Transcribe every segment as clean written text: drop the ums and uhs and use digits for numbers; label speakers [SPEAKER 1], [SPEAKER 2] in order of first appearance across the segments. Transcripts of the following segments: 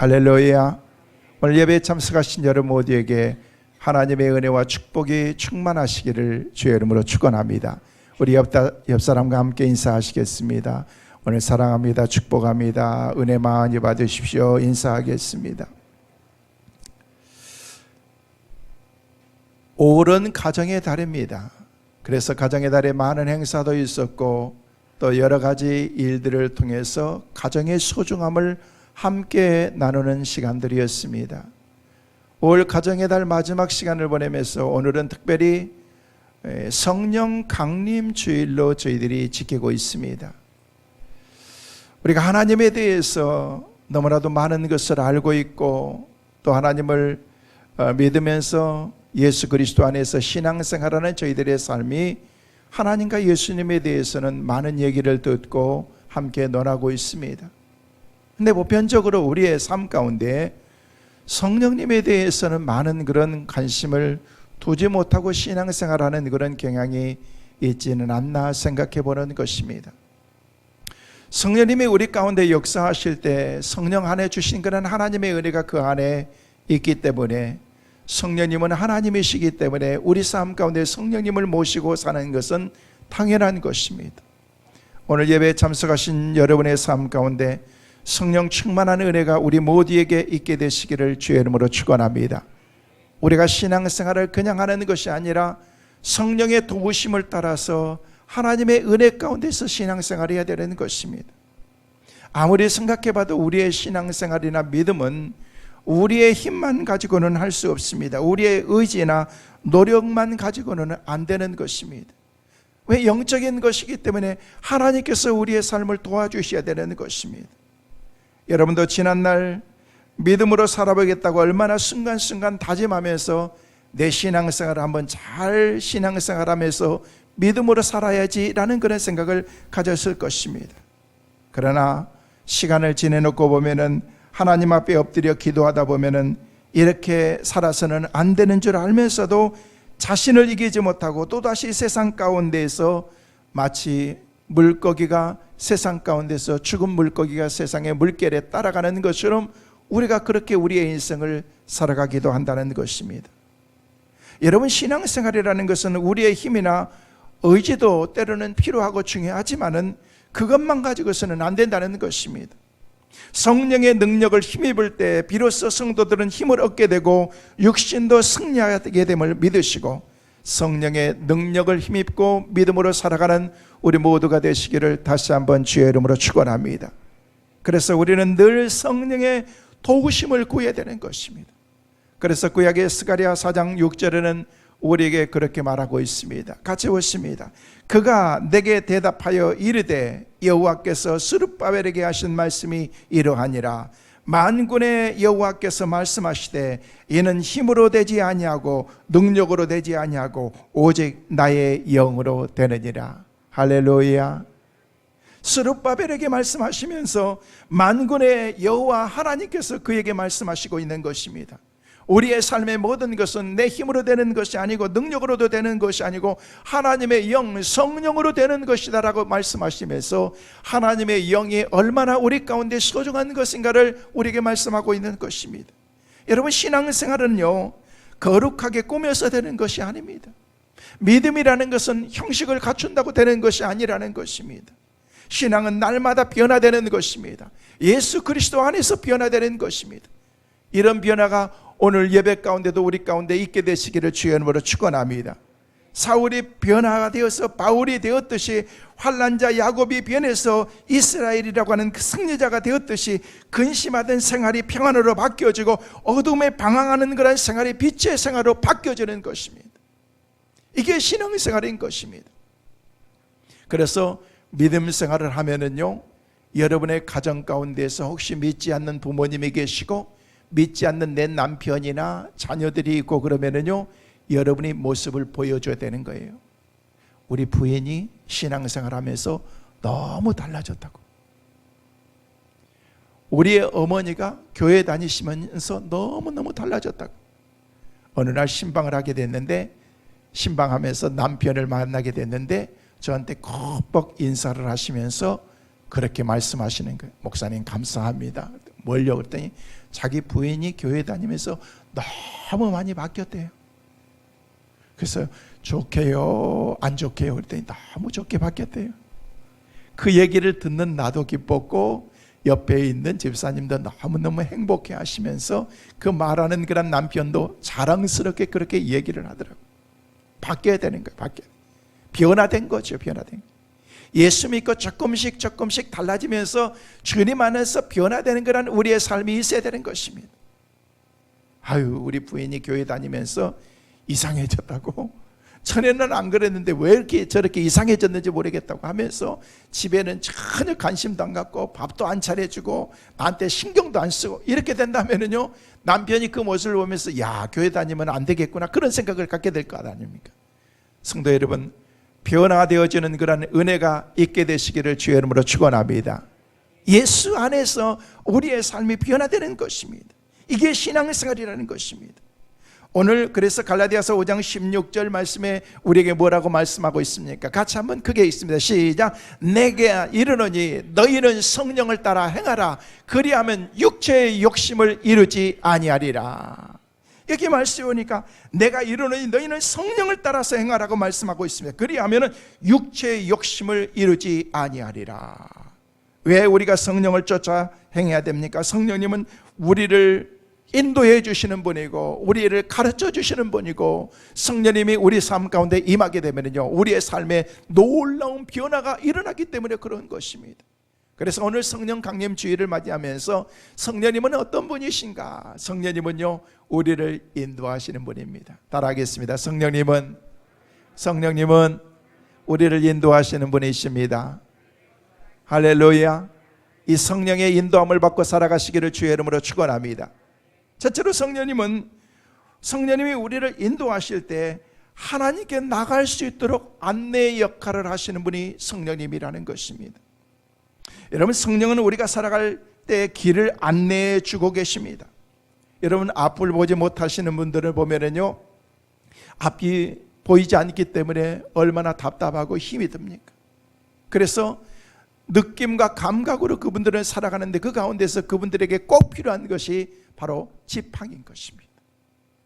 [SPEAKER 1] 할렐루야. 오늘 예배에 참석하신 여러분 모두에게 하나님의 은혜와 축복이 충만하시기를 주의 이름으로 축원합니다. 우리 옆 사람과 함께 인사하시겠습니다. 오늘 사랑합니다, 축복합니다, 은혜 많이 받으십시오 인사하겠습니다. 5월은 가정의 달입니다. 그래서 가정의 달에 많은 행사도 있었고 또 여러 가지 일들을 통해서 가정의 소중함을 함께 나누는 시간들이었습니다. 5월 가정의 달 마지막 시간을 보내면서 오늘은 특별히 성령 강림 주일로 저희들이 지키고 있습니다. 우리가 하나님에 대해서 너무나도 많은 것을 알고 있고 또 하나님을 믿으면서 예수 그리스도 안에서 신앙생활하는 저희들의 삶이 하나님과 예수님에 대해서는 많은 얘기를 듣고 함께 논하고 있습니다. 근데 보편적으로 우리의 삶 가운데 성령님에 대해서는 많은 그런 관심을 두지 못하고 신앙생활하는 그런 경향이 있지는 않나 생각해 보는 것입니다. 성령님이 우리 가운데 역사하실 때 성령 안에 주신 그런 하나님의 은혜가 그 안에 있기 때문에 성령님은 하나님이시기 때문에 우리 삶 가운데 성령님을 모시고 사는 것은 당연한 것입니다. 오늘 예배에 참석하신 여러분의 삶 가운데 성령 충만한 은혜가 우리 모두에게 있게 되시기를 주의 이름으로 축원합니다. 우리가 신앙생활을 그냥 하는 것이 아니라 성령의 도우심을 따라서 하나님의 은혜 가운데서 신앙생활을 해야 되는 것입니다. 아무리 생각해봐도 우리의 신앙생활이나 믿음은 우리의 힘만 가지고는 할 수 없습니다. 우리의 의지나 노력만 가지고는 안 되는 것입니다. 왜? 영적인 것이기 때문에 하나님께서 우리의 삶을 도와주셔야 되는 것입니다. 여러분도 지난날 믿음으로 살아보겠다고 얼마나 순간순간 다짐하면서 내 신앙생활을 한번 잘 신앙생활하면서 믿음으로 살아야지라는 그런 생각을 가졌을 것입니다. 그러나 시간을 지내놓고 보면은 하나님 앞에 엎드려 기도하다 보면은 이렇게 살아서는 안 되는 줄 알면서도 자신을 이기지 못하고 또다시 세상 가운데에서 마치 물고기가 세상 가운데서 죽은 물고기가 세상의 물결에 따라가는 것처럼 우리가 그렇게 우리의 인생을 살아가기도 한다는 것입니다. 여러분, 신앙생활이라는 것은 우리의 힘이나 의지도 때로는 필요하고 중요하지만은 그것만 가지고서는 안 된다는 것입니다. 성령의 능력을 힘입을 때 비로소 성도들은 힘을 얻게 되고 육신도 승리하게 됨을 믿으시고 성령의 능력을 힘입고 믿음으로 살아가는 우리 모두가 되시기를 다시 한번 주의 이름으로 축원합니다. 그래서 우리는 늘 성령의 도우심을 구해야 되는 것입니다. 그래서 구약의 스가랴 4장 6절에는 우리에게 그렇게 말하고 있습니다. 같이 보십니다. 그가 내게 대답하여 이르되 여호와께서 스룹바벨에게 하신 말씀이 이러하니라. 만군의 여호와께서 말씀하시되 이는 힘으로 되지 아니하고 능력으로 되지 아니하고 오직 나의 영으로 되느니라. 할렐루야. 스룹바벨에게 말씀하시면서 만군의 여호와 하나님께서 그에게 말씀하시고 있는 것입니다. 우리의 삶의 모든 것은 내 힘으로 되는 것이 아니고 능력으로도 되는 것이 아니고 하나님의 영, 성령으로 되는 것이다 라고 말씀하시면서 하나님의 영이 얼마나 우리 가운데 소중한 것인가를 우리에게 말씀하고 있는 것입니다. 여러분, 신앙생활은요 거룩하게 꾸며서 되는 것이 아닙니다. 믿음이라는 것은 형식을 갖춘다고 되는 것이 아니라는 것입니다. 신앙은 날마다 변화되는 것입니다. 예수 그리스도 안에서 변화되는 것입니다. 이런 변화가 오늘 예배 가운데도 우리 가운데 있게 되시기를 주의 이름으로 축원합니다. 사울이 변화가 되어서 바울이 되었듯이 환난자 야곱이 변해서 이스라엘이라고 하는 그 승리자가 되었듯이 근심하던 생활이 평안으로 바뀌어지고 어둠에 방황하는 그런 생활이 빛의 생활로 바뀌어지는 것입니다. 이게 신앙생활인 것입니다. 그래서 믿음 생활을 하면은요 여러분의 가정 가운데서 혹시 믿지 않는 부모님이 계시고 믿지 않는 내 남편이나 자녀들이 있고 그러면은요 여러분이 모습을 보여줘야 되는 거예요. 우리 부인이 신앙생활하면서 너무 달라졌다고, 우리의 어머니가 교회 다니시면서 너무너무 달라졌다고. 어느 날 신방을 하게 됐는데 신방하면서 남편을 만나게 됐는데 저한테 꼭 인사를 하시면서 그렇게 말씀하시는 거예요. 목사님 감사합니다. 뭘요? 그랬더니 자기 부인이 교회 다니면서 너무 많이 바뀌었대요. 그래서 좋게요? 안 좋게요? 그랬더니 너무 좋게 바뀌었대요. 그 얘기를 듣는 나도 기뻤고 옆에 있는 집사님도 너무너무 행복해 하시면서 그 말하는 그런 남편도 자랑스럽게 그렇게 얘기를 하더라고요. 바뀌어야 되는 거예요. 변화된 거죠. 변화된 거. 예수 믿고 조금씩 달라지면서 주님 안에서 변화되는 그런 우리의 삶이 있어야 되는 것입니다. 아유, 우리 부인이 교회 다니면서 이상해졌다고, 전에는 안 그랬는데 왜 이렇게 저렇게 이상해졌는지 모르겠다고 하면서 집에는 전혀 관심도 안 갖고 밥도 안 차려주고 나한테 신경도 안 쓰고 이렇게 된다면은요, 남편이 그 모습을 보면서 야, 교회 다니면 안 되겠구나, 그런 생각을 갖게 될 거 아닙니까? 성도 여러분, 변화되어지는 그런 은혜가 있게 되시기를 주의 이름으로 축원합니다. 예수 안에서 우리의 삶이 변화되는 것입니다. 이게 신앙생활이라는 것입니다. 오늘 그래서 갈라디아서 5장 16절 말씀에 우리에게 뭐라고 말씀하고 있습니까? 같이 한번 크게 읽습니다. 시작. 내게 이르노니 너희는 성령을 따라 행하라. 그리하면 육체의 욕심을 이루지 아니하리라. 이렇게 말씀이 오니까 내가 이르노니 너희는 성령을 따라서 행하라고 말씀하고 있습니다. 그리하면 육체의 욕심을 이루지 아니하리라. 왜 우리가 성령을 쫓아 행해야 됩니까? 성령님은 우리를 인도해 주시는 분이고 우리를 가르쳐 주시는 분이고, 성령님이 우리 삶 가운데 임하게 되면요, 우리의 삶에 놀라운 변화가 일어나기 때문에 그런 것입니다. 그래서 오늘 성령 강림 주일을 맞이하면서 성령님은 어떤 분이신가? 성령님은요, 우리를 인도하시는 분입니다. 따라하겠습니다. 성령님은 우리를 인도하시는 분이십니다. 할렐루야. 이 성령의 인도함을 받고 살아가시기를 주의 이름으로 축원합니다. 첫째로 성령님이 우리를 인도하실 때 하나님께 나갈 수 있도록 안내의 역할을 하시는 분이 성령님이라는 것입니다. 여러분, 성령은 우리가 살아갈 때 길을 안내해 주고 계십니다. 여러분, 앞을 보지 못하시는 분들을 보면은요, 앞이 보이지 않기 때문에 얼마나 답답하고 힘이 듭니까? 그래서 느낌과 감각으로 그분들은 살아가는데, 그 가운데서 그분들에게 꼭 필요한 것이 바로 지팡이인 것입니다.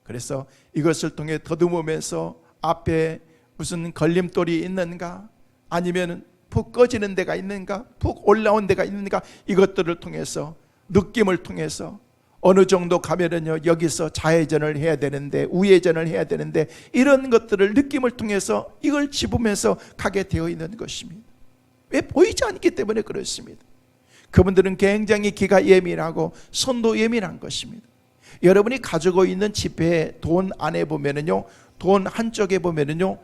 [SPEAKER 1] 그래서 이것을 통해 더듬으면서 앞에 무슨 걸림돌이 있는가, 아니면 푹 꺼지는 데가 있는가, 푹 올라온 데가 있는가, 이것들을 통해서, 느낌을 통해서 어느 정도 가면은요, 여기서 좌회전을 해야 되는데, 우회전을 해야 되는데, 이런 것들을 느낌을 통해서 이걸 집으면서 가게 되어 있는 것입니다. 왜? 보이지 않기 때문에 그렇습니다. 그분들은 굉장히 귀가 예민하고 손도 예민한 것입니다. 여러분이 가지고 있는 지폐 돈 안에 보면은요, 돈 한쪽에 보면은요,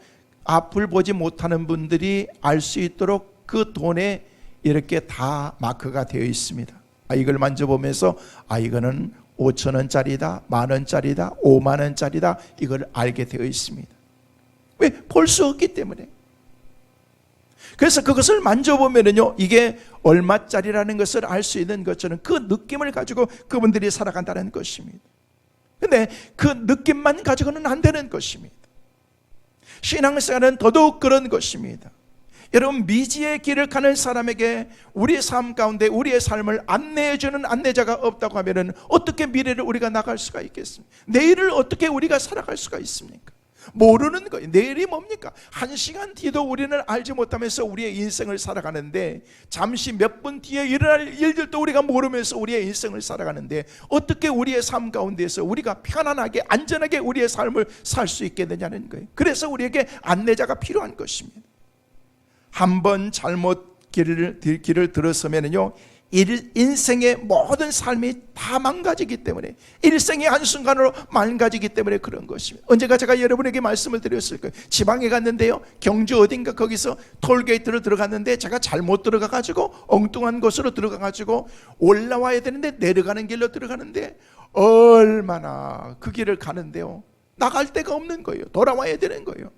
[SPEAKER 1] 앞을 보지 못하는 분들이 알 수 있도록 그 돈에 이렇게 다 마크가 되어 있습니다. 이걸 만져보면서 이거는 5,000원짜리다, 만원짜리다, 5만원짜리다, 이걸 알게 되어 있습니다. 왜? 볼 수 없기 때문에. 그래서 그것을 만져보면은요, 이게 얼마짜리라는 것을 알 수 있는 것처럼 그 느낌을 가지고 그분들이 살아간다는 것입니다. 근데 그 느낌만 가지고는 안 되는 것입니다. 신앙생활은 더더욱 그런 것입니다. 여러분, 미지의 길을 가는 사람에게 우리의 삶 가운데 우리의 삶을 안내해주는 안내자가 없다고 하면은 어떻게 미래를 우리가 나갈 수가 있겠습니까? 내일을 어떻게 우리가 살아갈 수가 있습니까? 모르는 거예요. 내일이 뭡니까? 한 시간 뒤도 우리는 알지 못하면서 우리의 인생을 살아가는데, 잠시 몇 분 뒤에 일어날 일들도 우리가 모르면서 우리의 인생을 살아가는데, 어떻게 우리의 삶 가운데서 우리가 편안하게 안전하게 우리의 삶을 살 수 있겠느냐는 거예요. 그래서 우리에게 안내자가 필요한 것입니다. 한번 잘못 길을 들어서면요, 인생의 모든 삶이 다 망가지기 때문에, 일생의 한순간으로 망가지기 때문에 그런 것입니다. 언제가 제가 여러분에게 말씀을 드렸을 거예요. 지방에 갔는데요, 경주 어딘가 거기서 톨게이트를 들어갔는데 제가 잘못 들어가가지고 엉뚱한 곳으로 들어가가지고 올라와야 되는데 내려가는 길로 들어가는데, 얼마나 그 길을 가는데요, 나갈 데가 없는 거예요. 돌아와야 되는 거예요.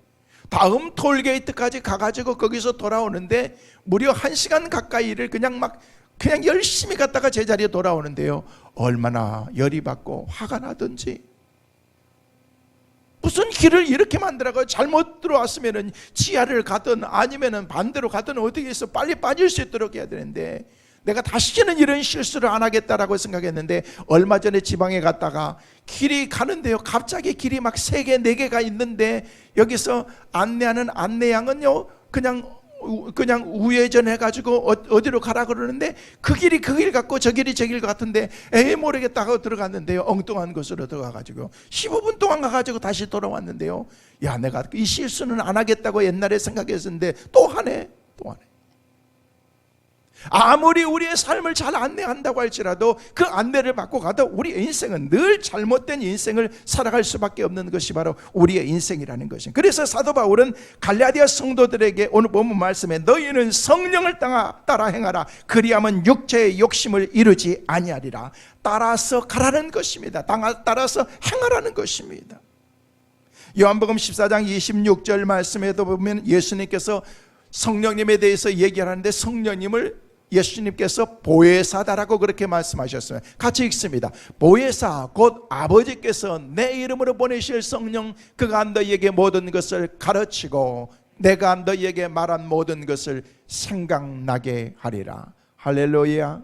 [SPEAKER 1] 다음 톨게이트까지 가가지고 거기서 돌아오는데 무려 1시간 가까이를 그냥 열심히 갔다가 제자리에 돌아오는데요, 얼마나 열이 받고 화가 나든지. 무슨 길을 이렇게 만들어가 잘못 들어왔으면은 지하를 가든 아니면은 반대로 가든 어떻게 해서 빨리 빠질 수 있도록 해야 되는데, 내가 다시는 이런 실수를 안 하겠다라고 생각했는데, 얼마 전에 지방에 갔다가 길이 가는데요, 갑자기 길이 막 3개 4개가 있는데 여기서 안내하는 안내양은요 그냥 우회전해가지고 어디로 가라 그러는데, 그 길이 그 길 같고 저 길이 저 길 같은데 에이 모르겠다고 들어갔는데요, 엉뚱한 곳으로 들어가가지고 15분 동안 가가지고 다시 돌아왔는데요, 야, 내가 이 실수는 안 하겠다고 옛날에 생각했었는데 또 하네. 아무리 우리의 삶을 잘 안내한다고 할지라도 그 안내를 받고 가도 우리의 인생은 늘 잘못된 인생을 살아갈 수밖에 없는 것이 바로 우리의 인생이라는 것입니다. 그래서 사도 바울은 갈라디아 성도들에게 오늘 본문 말씀에 너희는 성령을 따라 행하라, 그리하면 육체의 욕심을 이루지 아니하리라. 따라서 가라는 것입니다. 따라서 행하라는 것입니다. 요한복음 14장 26절 말씀에도 보면 예수님께서 성령님에 대해서 얘기하는데, 성령님을 예수님께서 보혜사다라고 그렇게 말씀하셨어요. 같이 읽습니다. 보혜사 곧 아버지께서 내 이름으로 보내실 성령, 그가 너희에게 모든 것을 가르치고 내가 너희에게 말한 모든 것을 생각나게 하리라. 할렐루야.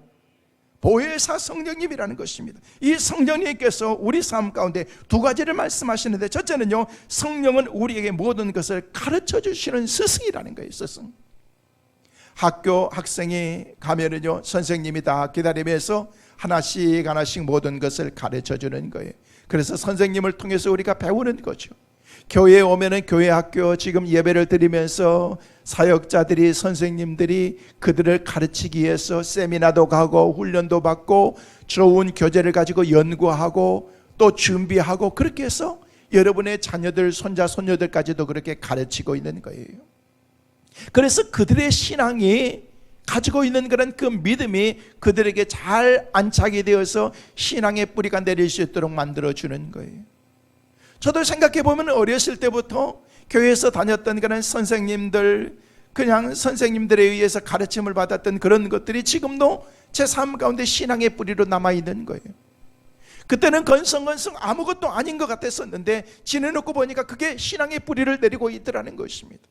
[SPEAKER 1] 보혜사 성령님이라는 것입니다. 이 성령님께서 우리 삶 가운데 2가지를 말씀하시는데, 첫째는요, 성령은 우리에게 모든 것을 가르쳐 주시는 스승이라는 거예요. 스승. 학교 학생이 가면은요, 선생님이 다 기다리면서 하나씩 모든 것을 가르쳐 주는 거예요. 그래서 선생님을 통해서 우리가 배우는 거죠. 교회에 오면은 교회 학교 지금 예배를 드리면서 사역자들이, 선생님들이 그들을 가르치기 위해서 세미나도 가고 훈련도 받고 좋은 교재를 가지고 연구하고 또 준비하고, 그렇게 해서 여러분의 자녀들, 손자, 손녀들까지도 그렇게 가르치고 있는 거예요. 그래서 그들의 신앙이 가지고 있는 그런 그 믿음이 그들에게 잘 안착이 되어서 신앙의 뿌리가 내릴 수 있도록 만들어주는 거예요. 저도 생각해 보면 어렸을 때부터 교회에서 다녔던 그런 선생님들, 그냥 선생님들에 의해서 가르침을 받았던 그런 것들이 지금도 제 삶 가운데 신앙의 뿌리로 남아있는 거예요. 그때는 건성건성 아무것도 아닌 것 같았었는데 지내놓고 보니까 그게 신앙의 뿌리를 내리고 있더라는 것입니다.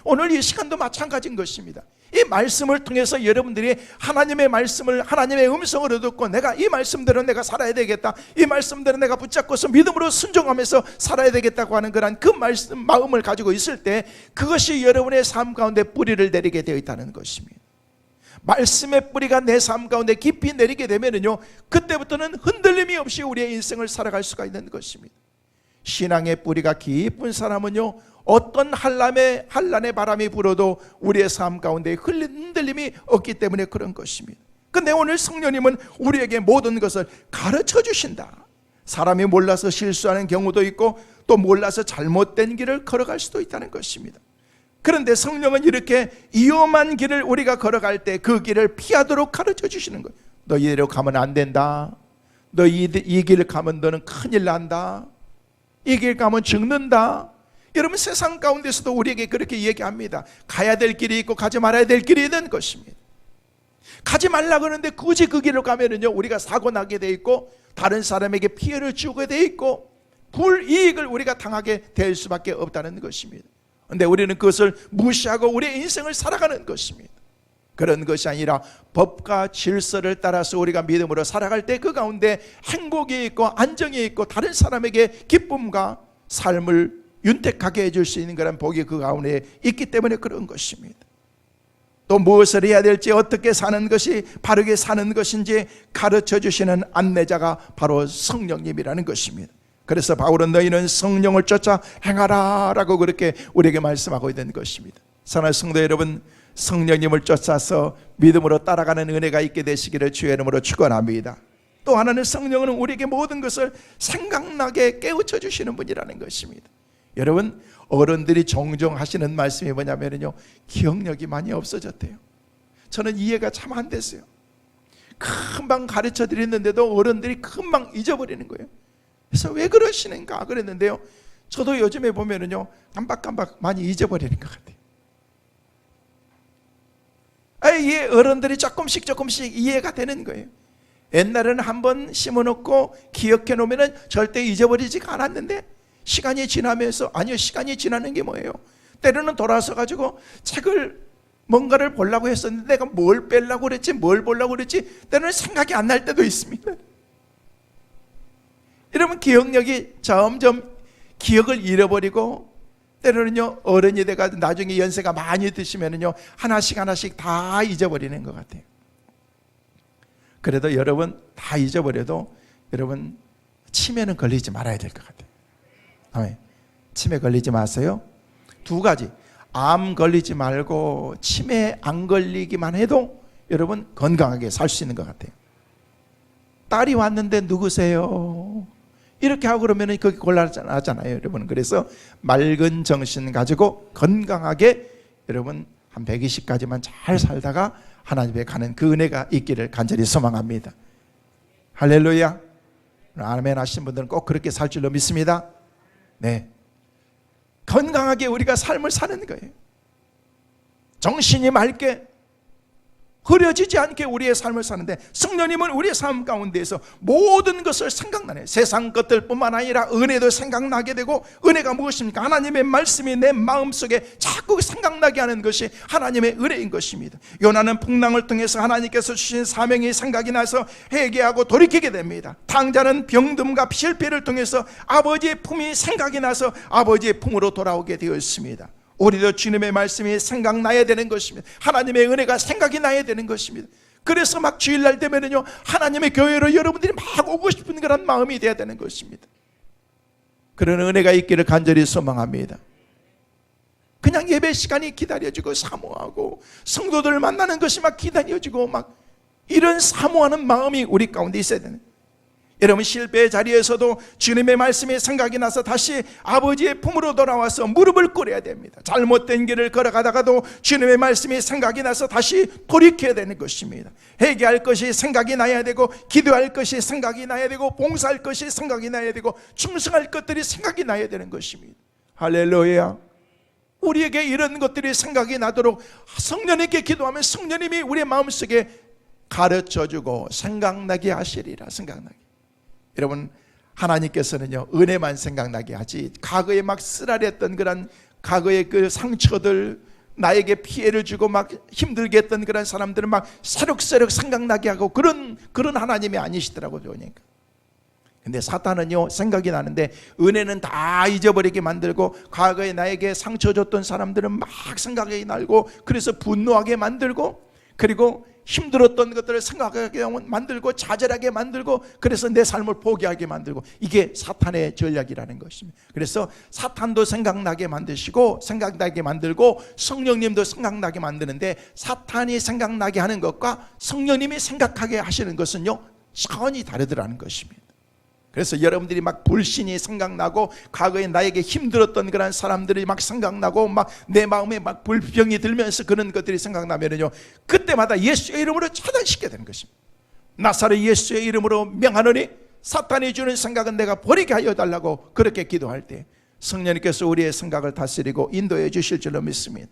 [SPEAKER 1] 오늘 이 시간도 마찬가지인 것입니다. 이 말씀을 통해서 여러분들이 하나님의 말씀을, 하나님의 음성을 듣고 내가 이 말씀대로 내가 살아야 되겠다, 이 말씀대로 내가 붙잡고서 믿음으로 순종하면서 살아야 되겠다고 하는 그런 그 말씀, 마음을 가지고 있을 때 그것이 여러분의 삶 가운데 뿌리를 내리게 되어 있다는 것입니다. 말씀의 뿌리가 내 삶 가운데 깊이 내리게 되면요, 그때부터는 흔들림이 없이 우리의 인생을 살아갈 수가 있는 것입니다. 신앙의 뿌리가 깊은 사람은요, 어떤 한란의 바람이 불어도 우리의 삶 가운데 흔들림이 없기 때문에 그런 것입니다. 그런데 오늘 성령님은 우리에게 모든 것을 가르쳐 주신다. 사람이 몰라서 실수하는 경우도 있고 또 몰라서 잘못된 길을 걸어갈 수도 있다는 것입니다. 그런데 성령은 이렇게 위험한 길을 우리가 걸어갈 때 그 길을 피하도록 가르쳐 주시는 거예요. 너 이대로 가면 안 된다. 너 이 길 가면 너는 큰일 난다. 이 길 가면 죽는다. 여러분, 세상 가운데서도 우리에게 그렇게 얘기합니다. 가야 될 길이 있고 가지 말아야 될 길이 있는 것입니다. 가지 말라 그러는데 굳이 그 길을 가면은요, 우리가 사고 나게 돼 있고 다른 사람에게 피해를 주게 돼 있고 불이익을 우리가 당하게 될 수밖에 없다는 것입니다. 그런데 우리는 그것을 무시하고 우리의 인생을 살아가는 것입니다. 그런 것이 아니라 법과 질서를 따라서 우리가 믿음으로 살아갈 때 그 가운데 행복이 있고 안정이 있고 다른 사람에게 기쁨과 삶을 윤택하게 해줄 수 있는 그런 복이 그 가운데 있기 때문에 그런 것입니다. 또 무엇을 해야 될지, 어떻게 사는 것이 바르게 사는 것인지 가르쳐 주시는 안내자가 바로 성령님이라는 것입니다. 그래서 바울은 너희는 성령을 쫓아 행하라 라고 그렇게 우리에게 말씀하고 있는 것입니다. 사랑하는 성도 여러분, 성령님을 쫓아서 믿음으로 따라가는 은혜가 있게 되시기를 주의 이름으로 축원합니다. 또 하나는 성령은 우리에게 모든 것을 생각나게 깨우쳐 주시는 분이라는 것입니다. 여러분, 어른들이 종종 하시는 말씀이 뭐냐면요, 기억력이 많이 없어졌대요. 저는 이해가 참 안 됐어요. 금방 가르쳐 드렸는데도 어른들이 금방 잊어버리는 거예요. 그래서 왜 그러시는가 그랬는데요, 저도 요즘에 보면은요, 깜박깜박 많이 잊어버리는 것 같아요. 이게 어른들이 조금씩 이해가 되는 거예요. 옛날에는 한번 심어놓고 기억해 놓으면 절대 잊어버리지가 않았는데 시간이 지나면서, 아니요, 시간이 지나는 게 뭐예요? 때로는 돌아서 가지고 책을 뭔가를 보려고 했었는데 내가 뭘 빼려고 그랬지, 뭘 보려고 그랬지 때로는 생각이 안 날 때도 있습니다. 여러분, 기억력이 점점 기억을 잃어버리고 때로는요 어른이 돼가지고 나중에 연세가 많이 드시면은요 하나씩 다 잊어버리는 것 같아요. 그래도 여러분 다 잊어버려도 여러분 치매는 걸리지 말아야 될 것 같아요. 아멘. 치매 걸리지 마세요. 두 가지, 암 걸리지 말고 치매 안 걸리기만 해도 여러분 건강하게 살 수 있는 것 같아요. 딸이 왔는데 누구세요? 이렇게 하고 그러면 그게 곤란하잖아요, 여러분. 그래서 맑은 정신 가지고 건강하게 여러분 한 120까지만 잘 살다가 하나님께 가는 그 은혜가 있기를 간절히 소망합니다. 할렐루야. 아멘 하신 분들은 꼭 그렇게 살 줄로 믿습니다. 네, 건강하게 우리가 삶을 사는 거예요. 정신이 맑게 흐려지지 않게 우리의 삶을 사는데 성령님은 우리의 삶 가운데에서 모든 것을 생각나네. 세상 것들뿐만 아니라 은혜도 생각나게 되고, 은혜가 무엇입니까? 하나님의 말씀이 내 마음속에 자꾸 생각나게 하는 것이 하나님의 은혜인 것입니다. 요나는 풍랑을 통해서 하나님께서 주신 사명이 생각이 나서 회개하고 돌이키게 됩니다. 탕자는 병듦과 실패를 통해서 아버지의 품이 생각이 나서 아버지의 품으로 돌아오게 되었습니다. 우리도 주님의 말씀이 생각나야 되는 것입니다. 하나님의 은혜가 생각이 나야 되는 것입니다. 그래서 막 주일날 되면은요 하나님의 교회로 여러분들이 막 오고 싶은 그런 마음이 되어야 되는 것입니다. 그런 은혜가 있기를 간절히 소망합니다. 그냥 예배 시간이 기다려지고 사모하고 성도들을 만나는 것이 막 기다려지고 막 이런 사모하는 마음이 우리 가운데 있어야 되는, 여러분 실패의 자리에서도 주님의 말씀이 생각이 나서 다시 아버지의 품으로 돌아와서 무릎을 꿇어야 됩니다. 잘못된 길을 걸어가다가도 주님의 말씀이 생각이 나서 다시 돌이켜야 되는 것입니다. 회개할 것이 생각이 나야 되고, 기도할 것이 생각이 나야 되고, 봉사할 것이 생각이 나야 되고, 충성할 것들이 생각이 나야 되는 것입니다. 할렐루야. 우리에게 이런 것들이 생각이 나도록 성령님께 기도하면 성령님이 우리의 마음속에 가르쳐주고 생각나게 하시리라. 생각나게. 여러분, 하나님께서는요 은혜만 생각나게 하지 과거에 막 쓰라렸던 그런 과거의 그 상처들, 나에게 피해를 주고 막 힘들게 했던 그런 사람들은 막 새록새록 생각나게 하고 그런 하나님이 아니시더라고요. 그러니까. 근데 사탄은요 생각이 나는데 은혜는 다 잊어버리게 만들고, 과거에 나에게 상처 줬던 사람들은 막 생각이 나고, 그래서 분노하게 만들고, 그리고 힘들었던 것들을 생각하게 만들고, 좌절하게 만들고, 그래서 내 삶을 포기하게 만들고, 이게 사탄의 전략이라는 것입니다. 그래서 사탄도 생각나게 만드시고 생각나게 만들고 성령님도 생각나게 만드는데, 사탄이 생각나게 하는 것과 성령님이 생각하게 하시는 것은요 차원이 다르더라는 것입니다. 그래서 여러분들이 막 불신이 생각나고, 과거에 나에게 힘들었던 그런 사람들이 막 생각나고, 막 내 마음에 막 불평이 들면서 그런 것들이 생각나면요 그때마다 예수의 이름으로 차단시켜야 되는 것입니다. 나사렛 예수의 이름으로 명하노니 사탄이 주는 생각은 내가 버리게 하여 달라고 그렇게 기도할 때 성령님께서 우리의 생각을 다스리고 인도해 주실 줄로 믿습니다.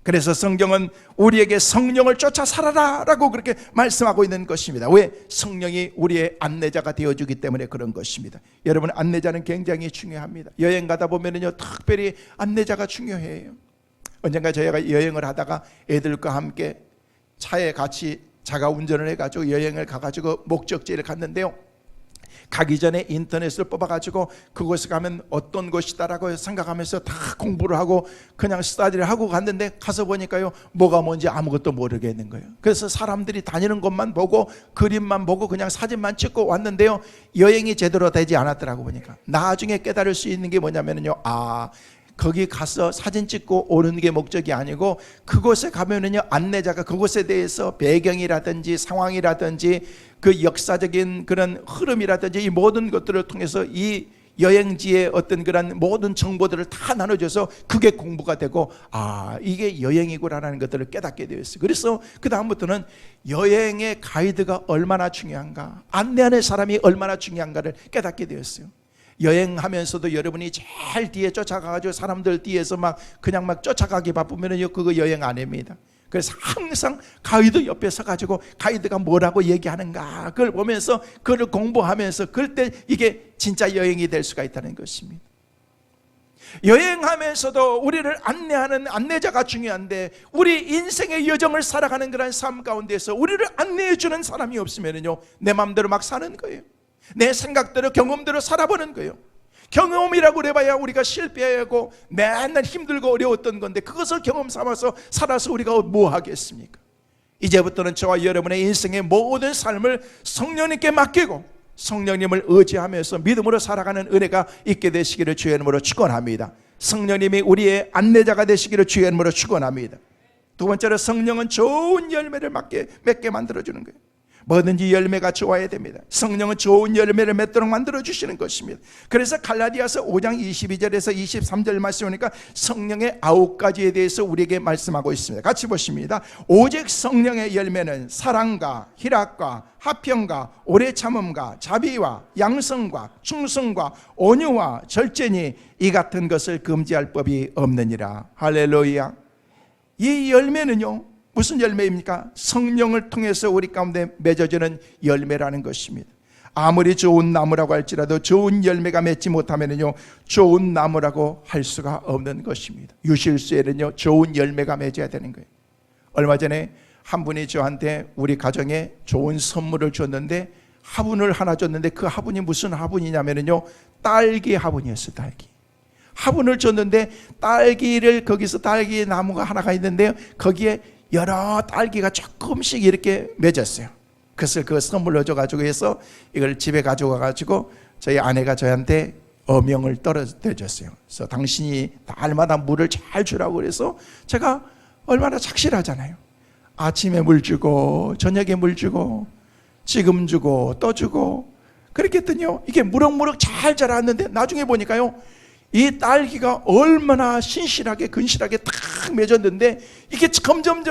[SPEAKER 1] 그래서 성경은 우리에게 성령을 쫓아 살아라 라고 그렇게 말씀하고 있는 것입니다. 왜? 성령이 우리의 안내자가 되어주기 때문에 그런 것입니다. 여러분, 안내자는 굉장히 중요합니다. 여행 가다 보면요 특별히 안내자가 중요해요. 언젠가 저희가 여행을 하다가 애들과 함께 차에 같이 자가 운전을 해가지고 여행을 가가지고 목적지를 갔는데요, 가기 전에 인터넷을 뽑아가지고 그곳에 가면 어떤 곳이다라고 생각하면서 다 공부를 하고 그냥 스터디를 하고 갔는데, 가서 보니까요 뭐가 뭔지 아무것도 모르겠는 거예요. 그래서 사람들이 다니는 곳만 보고 그림만 보고 그냥 사진만 찍고 왔는데요, 여행이 제대로 되지 않았더라고. 보니까 나중에 깨달을 수 있는 게 뭐냐면요, 거기 가서 사진 찍고 오는 게 목적이 아니고, 그곳에 가면은요 안내자가 그곳에 대해서 배경이라든지 상황이라든지 그 역사적인 그런 흐름이라든지 이 모든 것들을 통해서 이 여행지의 어떤 그런 모든 정보들을 다 나눠줘서 그게 공부가 되고, 이게 여행이구나라는 것들을 깨닫게 되었어요. 그래서 그 다음부터는 여행의 가이드가 얼마나 중요한가, 안내하는 사람이 얼마나 중요한가를 깨닫게 되었어요. 여행하면서도 여러분이 제일 뒤에 쫓아가가지고 사람들 뒤에서 막 그냥 막 쫓아가기 바쁘면요 그거 여행 아닙니다. 그래서 항상 가이드 옆에 서가지고 가이드가 뭐라고 얘기하는가 그걸 보면서 그걸 공부하면서, 그럴 때 이게 진짜 여행이 될 수가 있다는 것입니다. 여행하면서도 우리를 안내하는 안내자가 중요한데, 우리 인생의 여정을 살아가는 그런 삶 가운데서 우리를 안내해 주는 사람이 없으면요, 내 마음대로 막 사는 거예요. 내 생각대로 경험대로 살아보는 거예요. 경험이라고 그래봐야 우리가 실패하고 맨날 힘들고 어려웠던 건데, 그것을 경험 삼아서 살아서 우리가 뭐 하겠습니까? 이제부터는 저와 여러분의 인생의 모든 삶을 성령님께 맡기고 성령님을 의지하면서 믿음으로 살아가는 은혜가 있게 되시기를 주의 이름으로 축원합니다. 성령님이 우리의 안내자가 되시기를 주의 이름으로 축원합니다. 두 번째로, 성령은 좋은 열매를 맺게 만들어주는 거예요. 뭐든지 열매가 좋아야 됩니다. 성령은 좋은 열매를 맺도록 만들어주시는 것입니다. 그래서 갈라디아서 5장 22절에서 23절 말씀 보니까 성령의 9가지에 대해서 우리에게 말씀하고 있습니다. 같이 보십니다. 오직 성령의 열매는 사랑과 희락과 화평과 오래 참음과 자비와 양성과 충성과 온유와 절제니 이 같은 것을 금지할 법이 없느니라. 할렐루야. 이 열매는요, 무슨 열매입니까? 성령을 통해서 우리 가운데 맺어지는 열매라는 것입니다. 아무리 좋은 나무라고 할지라도 좋은 열매가 맺지 못하면요, 좋은 나무라고 할 수가 없는 것입니다. 유실수에는요, 좋은 열매가 맺어야 되는 거예요. 얼마 전에 한 분이 저한테 우리 가정에 좋은 선물을 줬는데, 화분을 하나 줬는데 그 화분이 무슨 화분이냐면요, 딸기 화분이었어요. 딸기 화분을 줬는데, 딸기를, 거기서 딸기 나무가 하나가 있는데요, 거기에 여러 딸기가 조금씩 이렇게 맺었어요. 그래서 그 선물로 줘가지고 해서 이걸 집에 가져가가지고 저희 아내가 저한테 어명을 떨어뜨렸어요. 그래서 당신이 날마다 물을 잘 주라고 그래서, 제가 얼마나 착실하잖아요. 아침에 물 주고 저녁에 물 주고 지금 주고 또 주고 그렇게 했더니요, 이게 무럭무럭 잘 자랐는데 나중에 보니까요, 이 딸기가 얼마나 신실하게 근실하게 탁 맺었는데, 이게 점점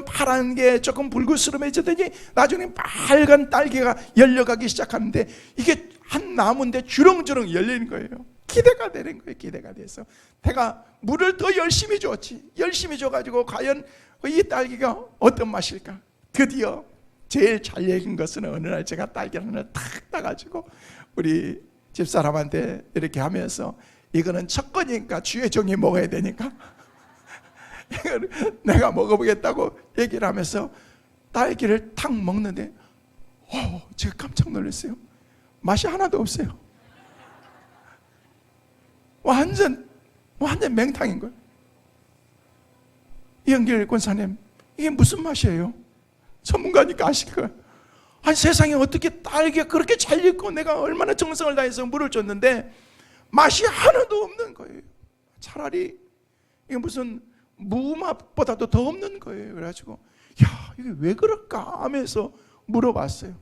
[SPEAKER 1] 파란 게 조금 붉으스름해지더니 나중에 빨간 딸기가 열려가기 시작하는데, 이게 한 나무인데 주렁주렁 열리는 거예요. 기대가 되는 거예요. 기대가 돼서 내가 물을 더 열심히 줬지. 열심히 줘가지고 과연 이 딸기가 어떤 맛일까? 드디어 제일 잘 익은 것은 어느 날 제가 딸기 하나 탁 따가지고 우리 집사람한테 이렇게 하면서, 이거는 첫 거니까 주의 종이 먹어야 되니까 내가 먹어보겠다고 얘기를 하면서 딸기를 탁 먹는데, 제가 깜짝 놀랐어요. 맛이 하나도 없어요. 완전 맹탕인 거예요. 이영길 권사님, 이게 무슨 맛이에요? 전문가니까 아실 거예요. 아니, 세상에 어떻게 딸기가 그렇게 잘 익고 내가 얼마나 정성을 다해서 물을 줬는데 맛이 하나도 없는 거예요. 차라리 이게 무슨 무맛보다도 더 없는 거예요. 그래가지고 이게 왜 그럴까 하면서 물어봤어요.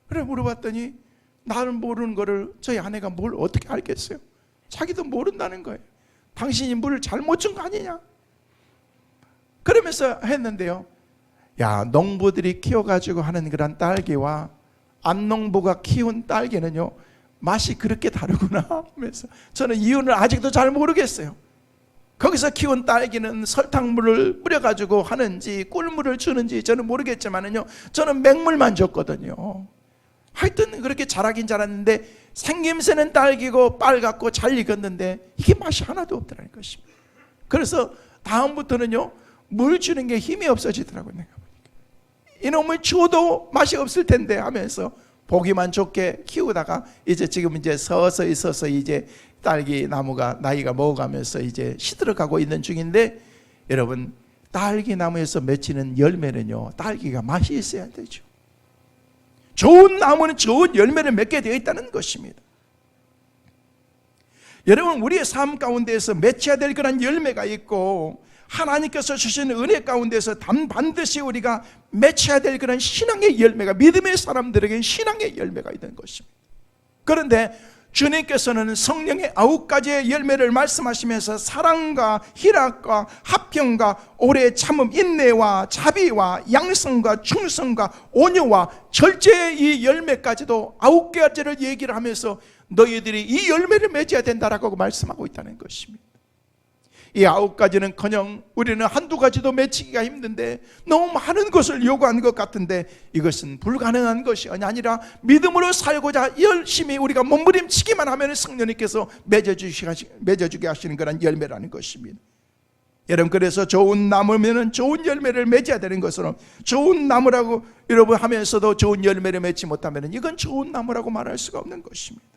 [SPEAKER 1] 그래 물어봤더니 나는 모르는 거를 저희 아내가 뭘 어떻게 알겠어요? 자기도 모른다는 거예요. 당신이 물을 잘못 준 거 아니냐? 그러면서 했는데요, 농부들이 키워가지고 하는 그런 딸기와 안농부가 키운 딸기는요, 맛이 그렇게 다르구나 하면서 저는 이유는 아직도 잘 모르겠어요. 거기서 키운 딸기는 설탕물을 뿌려가지고 하는지 꿀물을 주는지 저는 모르겠지만은요, 저는 맹물만 줬거든요. 하여튼 그렇게 자라긴 자랐는데 생김새는 딸기고 빨갛고 잘 익었는데 이게 맛이 하나도 없더라는 것입니다. 그래서 다음부터는요, 물 주는 게 힘이 없어지더라고요. 내가 보니까 이놈을 줘도 맛이 없을 텐데 하면서 보기만 좋게 키우다가 지금 서서히 이제 딸기 나무가 나이가 먹어가면서 이제 시들어가고 있는 중인데, 여러분, 딸기 나무에서 맺히는 열매는요, 딸기가 맛이 있어야 되죠. 좋은 나무는 좋은 열매를 맺게 되어 있다는 것입니다. 여러분, 우리의 삶 가운데에서 맺혀야 될 그런 열매가 있고, 하나님께서 주신 은혜 가운데서 반드시 우리가 맺혀야 될 그런 신앙의 열매가, 믿음의 사람들에게 신앙의 열매가 있는 것입니다. 그런데 주님께서는 성령의 9가지의 열매를 말씀하시면서 사랑과 희락과 화평과 오래 참음, 인내와 자비와 양성과 충성과 온유와 절제의 이 열매까지도 9가지를 얘기를 하면서 너희들이 이 열매를 맺어야 된다라고 말씀하고 있다는 것입니다. 이 9가지는커녕 우리는 한두 가지도 맺히기가 힘든데 너무 많은 것을 요구하는 것 같은데 이것은 불가능한 것이 아니라 믿음으로 살고자 열심히 우리가 몸부림치기만 하면 성령님께서 맺어주게 하시는 그런 열매라는 것입니다. 여러분, 그래서 좋은 나무면은 좋은 열매를 맺어야 되는 것처럼 좋은 나무라고 여러분 하면서도 좋은 열매를 맺지 못하면 이건 좋은 나무라고 말할 수가 없는 것입니다.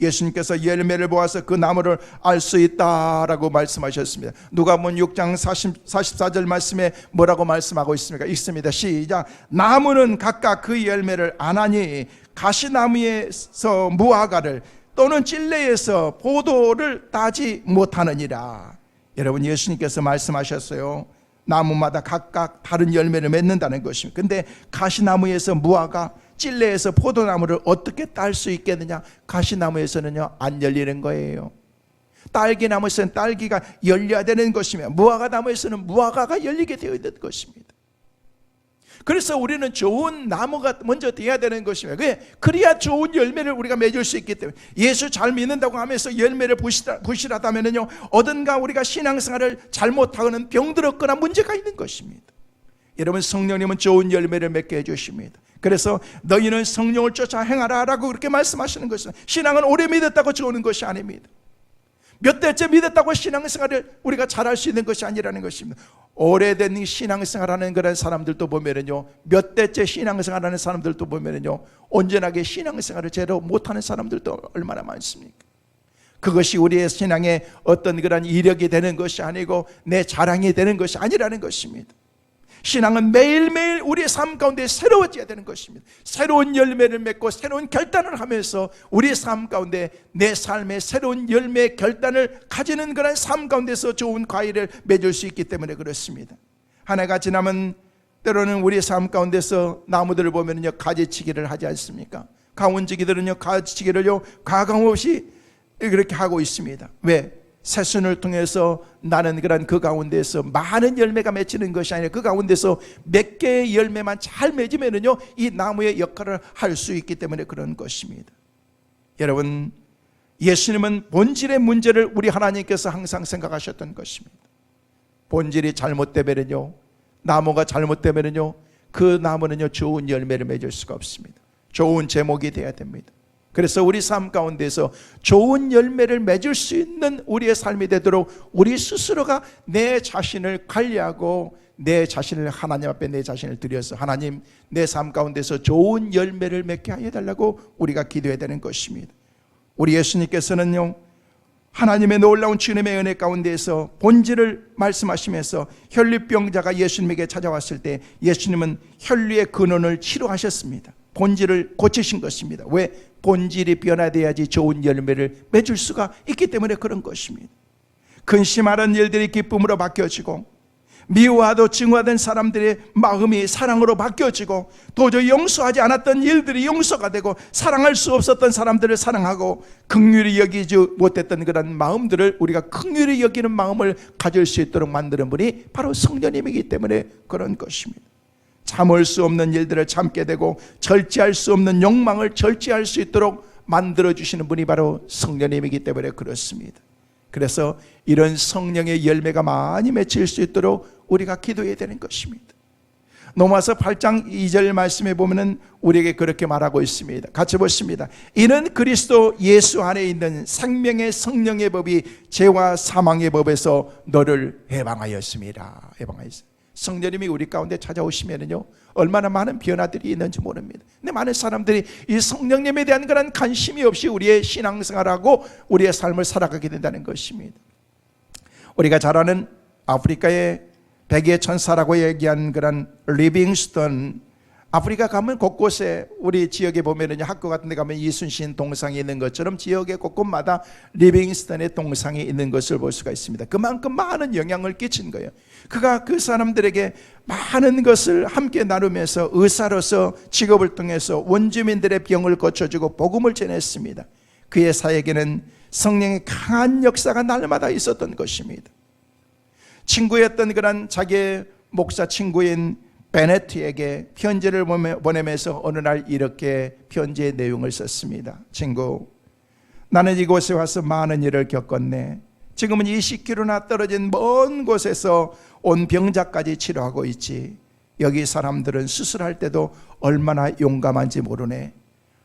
[SPEAKER 1] 예수님께서 열매를 보아서 그 나무를 알 수 있다라고 말씀하셨습니다. 누가복음 6장 44절 말씀에 뭐라고 말씀하고 있습니까? 읽습니다. 시작. 나무는 각각 그 열매를 안하니 가시나무에서 무화과를 또는 찔레에서 포도를 따지 못하느니라. 여러분, 예수님께서 말씀하셨어요. 나무마다 각각 다른 열매를 맺는다는 것입니다. 근데 가시나무에서 무화과, 찔레에서 포도나무를 어떻게 딸 수 있겠느냐? 가시나무에서는요 안 열리는 거예요. 딸기나무에서는 딸기가 열려야 되는 것이며 무화과 나무에서는 무화과가 열리게 되어 있는 것입니다. 그래서 우리는 좋은 나무가 먼저 되어야 되는 것입니다. 그래야 좋은 열매를 우리가 맺을 수 있기 때문에 예수 잘 믿는다고 하면서 열매를 부실하다면요 어딘가 우리가 신앙생활을 잘못하고는 병들었거나 문제가 있는 것입니다. 여러분, 성령님은 좋은 열매를 맺게 해주십니다. 그래서 너희는 성령을 쫓아 행하라 라고 그렇게 말씀하시는 것입니다. 신앙은 오래 믿었다고 좋은 것이 아닙니다. 몇 대째 믿었다고 신앙생활을 우리가 잘할 수 있는 것이 아니라는 것입니다. 오래된 신앙생활하는 그런 사람들도 보면은요 몇 대째 신앙생활하는 사람들도 보면은요 온전하게 신앙생활을 제대로 못하는 사람들도 얼마나 많습니까? 그것이 우리의 신앙의 어떤 그런 이력이 되는 것이 아니고 내 자랑이 되는 것이 아니라는 것입니다. 신앙은 매일매일 우리의 삶 가운데 새로워져야 되는 것입니다. 새로운 열매를 맺고 새로운 결단을 하면서 우리의 삶 가운데 내 삶의 새로운 열매 결단을 가지는 그런 삶 가운데서 좋은 과일을 맺을 수 있기 때문에 그렇습니다. 한 해가 지나면 때로는 우리의 삶 가운데서 나무들을 보면요 가지치기를 하지 않습니까? 가운지기들은요 가지치기를요 가감없이 그렇게 하고 있습니다. 왜? 새순을 통해서 나는 그 가운데서 많은 열매가 맺히는 것이 아니라 그 가운데서 몇 개의 열매만 잘 맺으면요 이 나무의 역할을 할 수 있기 때문에 그런 것입니다. 여러분, 예수님은 본질의 문제를 우리 하나님께서 항상 생각하셨던 것입니다. 본질이 잘못되면요 나무가 잘못되면요 그 나무는요 좋은 열매를 맺을 수가 없습니다. 좋은 제목이 돼야 됩니다. 그래서 우리 삶 가운데서 좋은 열매를 맺을 수 있는 우리의 삶이 되도록 우리 스스로가 내 자신을 관리하고 내 자신을 하나님 앞에 내 자신을 드려서 하나님 내 삶 가운데서 좋은 열매를 맺게 하여 달라고 우리가 기도해야 되는 것입니다. 우리 예수님께서는요 하나님의 놀라운 주님의 은혜 가운데에서 본질을 말씀하시면서 혈류병자가 예수님에게 찾아왔을 때 예수님은 혈류의 근원을 치료하셨습니다. 본질을 고치신 것입니다. 왜? 본질이 변화돼야지 좋은 열매를 맺을 수가 있기 때문에 그런 것입니다. 근심하는 일들이 기쁨으로 바뀌어지고 미워하고 증오하던 사람들의 마음이 사랑으로 바뀌어지고 도저히 용서하지 않았던 일들이 용서가 되고 사랑할 수 없었던 사람들을 사랑하고 긍휼히 여기지 못했던 그런 마음들을 우리가 긍휼히 여기는 마음을 가질 수 있도록 만드는 분이 바로 성령님이기 때문에 그런 것입니다. 참을 수 없는 일들을 참게 되고 절제할 수 없는 욕망을 절제할 수 있도록 만들어주시는 분이 바로 성령님이기 때문에 그렇습니다. 그래서 이런 성령의 열매가 많이 맺힐 수 있도록 우리가 기도해야 되는 것입니다. 로마서 8장 2절 말씀에 보면 우리에게 그렇게 말하고 있습니다. 같이 보십니다. 이는 그리스도 예수 안에 있는 생명의 성령의 법이 죄와 사망의 법에서 너를 해방하였습니다. 해방하였습니다. 성령님이 우리 가운데 찾아오시면은요 얼마나 많은 변화들이 있는지 모릅니다. 근데 많은 사람들이 이 성령님에 대한 그런 관심이 없이 우리의 신앙생활하고 우리의 삶을 살아가게 된다는 것입니다. 우리가 잘 아는 아프리카의 백의 천사라고 얘기한 그런 리빙스턴, 아프리카 가면 곳곳에 우리 지역에 보면은 학교 같은 데 가면 이순신 동상이 있는 것처럼 지역의 곳곳마다 리빙스턴의 동상이 있는 것을 볼 수가 있습니다. 그만큼 많은 영향을 끼친 거예요. 그가 그 사람들에게 많은 것을 함께 나누면서 의사로서 직업을 통해서 원주민들의 병을 고쳐주고 복음을 전했습니다. 그의 사역에는 성령의 강한 역사가 날마다 있었던 것입니다. 친구였던 그런 자기의 목사 친구인 베네트에게 편지를 보내면서 어느 날 이렇게 편지의 내용을 썼습니다. 친구, 나는 이곳에 와서 많은 일을 겪었네. 지금은 20km나 떨어진 먼 곳에서 온 병자까지 치료하고 있지. 여기 사람들은 수술할 때도 얼마나 용감한지 모르네.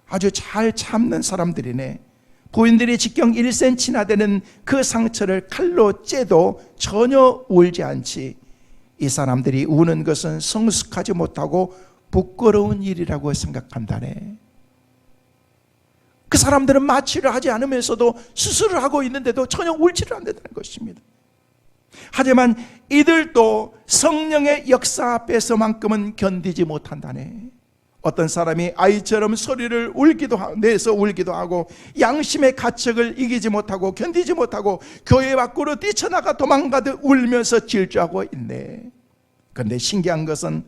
[SPEAKER 1] 아주 잘 참는 사람들이네. 부인들이 직경 1cm나 되는 그 상처를 칼로 째도 전혀 울지 않지. 이 사람들이 우는 것은 성숙하지 못하고 부끄러운 일이라고 생각한다네. 그 사람들은 마취를 하지 않으면서도 수술을 하고 있는데도 전혀 울지를 않는다는 것입니다. 하지만 이들도 성령의 역사 앞에서만큼은 견디지 못한다네. 어떤 사람이 아이처럼 소리를 내서 울기도 하고 양심의 가책을 이기지 못하고 견디지 못하고 교회 밖으로 뛰쳐나가 도망가듯 울면서 질주하고 있네. 그런데 신기한 것은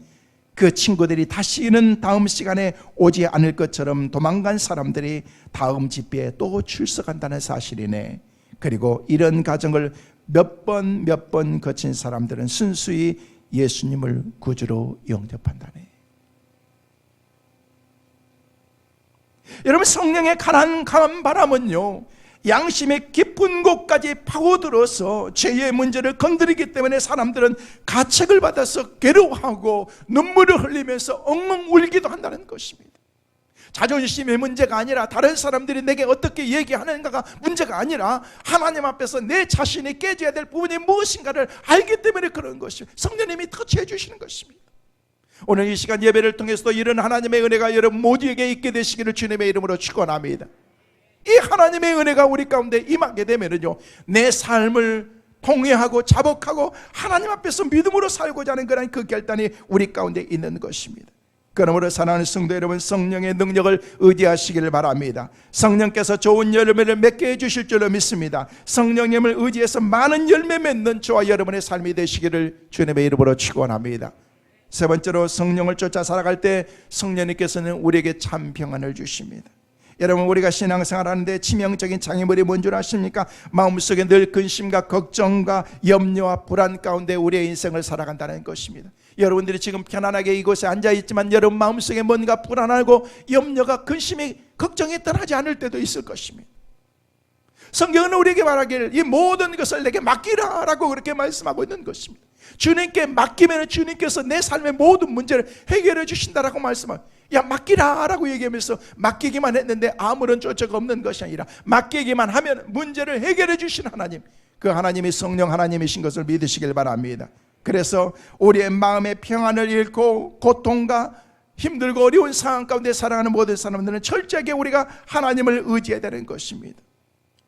[SPEAKER 1] 그 친구들이 다시는 다음 시간에 오지 않을 것처럼 도망간 사람들이 다음 집회에 또 출석한다는 사실이네. 그리고 이런 과정을 몇 번 거친 사람들은 순수히 예수님을 구주로 영접한다네. 여러분, 성령의 강한 바람은요, 양심의 깊은 곳까지 파고들어서 죄의 문제를 건드리기 때문에 사람들은 가책을 받아서 괴로워하고 눈물을 흘리면서 엉엉 울기도 한다는 것입니다. 자존심의 문제가 아니라 다른 사람들이 내게 어떻게 얘기하는가가 문제가 아니라 하나님 앞에서 내 자신이 깨져야 될 부분이 무엇인가를 알기 때문에 그런 것입니다. 성령님이 터치해 주시는 것입니다. 오늘 이 시간 예배를 통해서도 이런 하나님의 은혜가 여러분 모두에게 있게 되시기를 주님의 이름으로 축원합니다. 이 하나님의 은혜가 우리 가운데 임하게 되면은요, 내 삶을 통회하고 자복하고 하나님 앞에서 믿음으로 살고자 하는 그런 그 결단이 우리 가운데 있는 것입니다. 그러므로 사랑하는 성도 여러분, 성령의 능력을 의지하시기를 바랍니다. 성령께서 좋은 열매를 맺게 해주실 줄로 믿습니다. 성령님을 의지해서 많은 열매 맺는 저와 여러분의 삶이 되시기를 주님의 이름으로 축원합니다. 세 번째로, 성령을 쫓아 살아갈 때 성령님께서는 우리에게 참 평안을 주십니다. 여러분, 우리가 신앙생활 하는데 치명적인 장애물이 뭔 줄 아십니까? 마음속에 늘 근심과 걱정과 염려와 불안 가운데 우리의 인생을 살아간다는 것입니다. 여러분들이 지금 편안하게 이곳에 앉아있지만 여러분 마음속에 뭔가 불안하고 염려가 근심이 걱정이 떠나지 않을 때도 있을 것입니다. 성경은 우리에게 말하기를 이 모든 것을 내게 맡기라 라고 그렇게 말씀하고 있는 것입니다. 주님께 맡기면 주님께서 내 삶의 모든 문제를 해결해 주신다라고 말씀하고, 야 맡기라 라고 얘기하면서 맡기기만 했는데 아무런 조처가 없는 것이 아니라 맡기기만 하면 문제를 해결해 주신 하나님, 그 하나님이 성령 하나님이신 것을 믿으시길 바랍니다. 그래서 우리의 마음의 평안을 잃고 고통과 힘들고 어려운 상황 가운데 살아가는 모든 사람들은 철저하게 우리가 하나님을 의지해야 되는 것입니다.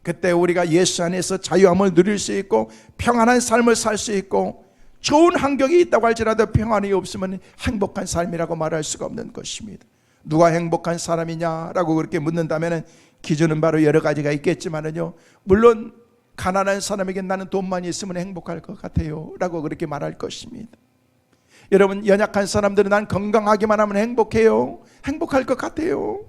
[SPEAKER 1] 그때 우리가 예수 안에서 자유함을 누릴 수 있고 평안한 삶을 살 수 있고, 좋은 환경이 있다고 할지라도 평안이 없으면 행복한 삶이라고 말할 수가 없는 것입니다. 누가 행복한 사람이냐라고 그렇게 묻는다면 기준은 바로 여러 가지가 있겠지만은요, 물론 가난한 사람에게 나는 돈만 있으면 행복할 것 같아요 라고 그렇게 말할 것입니다. 여러분, 연약한 사람들은 난 건강하기만 하면 행복해요, 행복할 것 같아요.